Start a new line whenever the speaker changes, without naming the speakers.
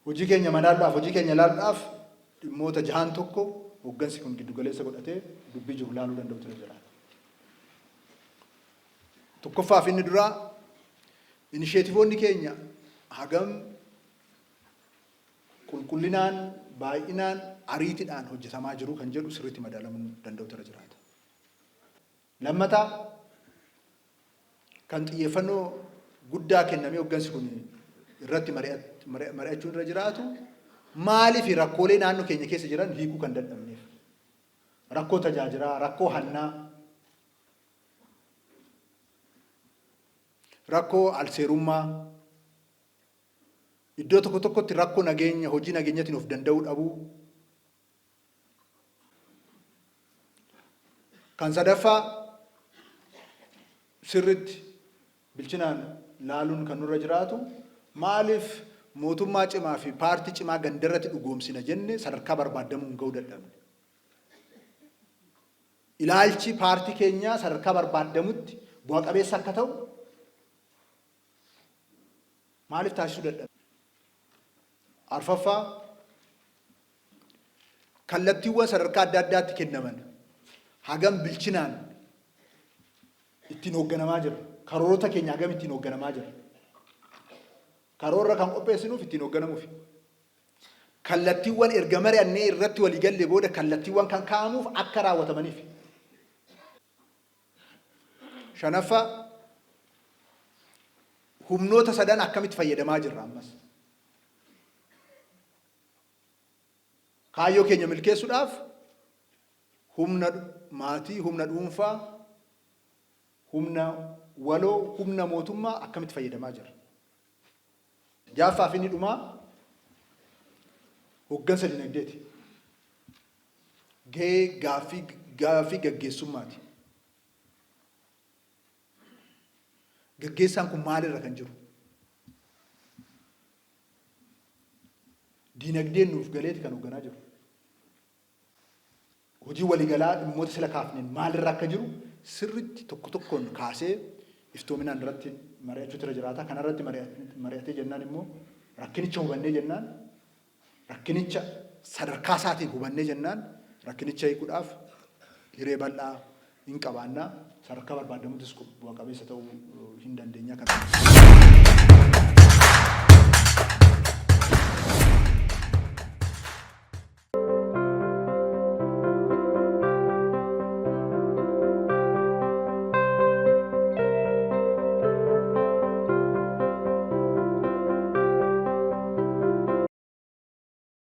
hojii keenya madaalaaf hojii keenya ilaaluudhaaf dhimmoota jahan tokko hoggansi kun giddu galeessa godhatee dubbii jiru ilaaluu danda'u ture jira. Tokkoffaaf inni duraa inisheetivoonni keenya hagam qulqullinaan baay'inaan ariitiidhaan hojjetamaa jiru kan jedhu sirriitti madaalamuu danda'u ture jira. Lammataa kan xiyyeeffannoo guddaa kennamee hoggansi kun irratti mari'achuun irra jiraatu maaliif rakkoolee naannoo keenya keessa jiran hiikuu kan dadhabneef rakkoo tajaajilaa, rakkoo hannaa, rakkoo alseerummaa, iddoo tokko tokkotti rakkoo nageenya, hojii nageenyatiin of danda'uu dhabuu, kan sadaffaa sirriitti bilchinaan laaluun kan nurra jiraatu maaliif mootummaa cimaa fi paartii cimaa gandarratti dhugoomsina jenne sadarkaa barbaadamuun ga'uu dadhabne. Ilaalchi paartii keenyaa sadarkaa barbaadamutti bu'a qabeessa akka ta'u maaliif taasisuu dadhabne. Arfaffaa kallattiiwwan sadarkaa adda addaatti kennaman hagam bilchinaan ittiin hoogganamaa jira. Karoorota keenya hagam ittiin hoogganamaa jira. Karoora kan qopheessinuuf ittiin hoogganamuuf. Kallattiiwwan erga mari'annee irratti walii galle booda kallattiiwwan kan kaa'amuuf akka raawwatamaniif. Shanaffaa humnoota sadan akkamitti fayyadamaa jirra ammas. Kaayyoo keenya milkeessuudhaaf humna maatii, humna dhuunfaa, humna waloo, humna mootummaa akkamitti fayyadamaa jira. Ja'affaaf inni dhumaa hoggansa dinagdeeti. Gahee gaaffii gaggeessummaati. Gaggeessaan kun maalirra kan jiru? Dinagdeen nuuf galeeti kan hoogganaa jiru. Hojii waliigalaa dhimmoota sila kaafneen maalirra akka jiru sirriitti tokko tokkoon kaasee iftoominaan irratti mari'achuutu irra jiraata. Kana irratti mari'atee jennaan immoo rakkinicha hubannee jennaan rakkinicha sadarkaa isaatiin hubannee jennaan rakkinicha hiikuudhaaf hiree bal'aa hin qabaannaa sadarkaa barbaadamuutis bu'a qabeessa ta'uu hin dandeenya.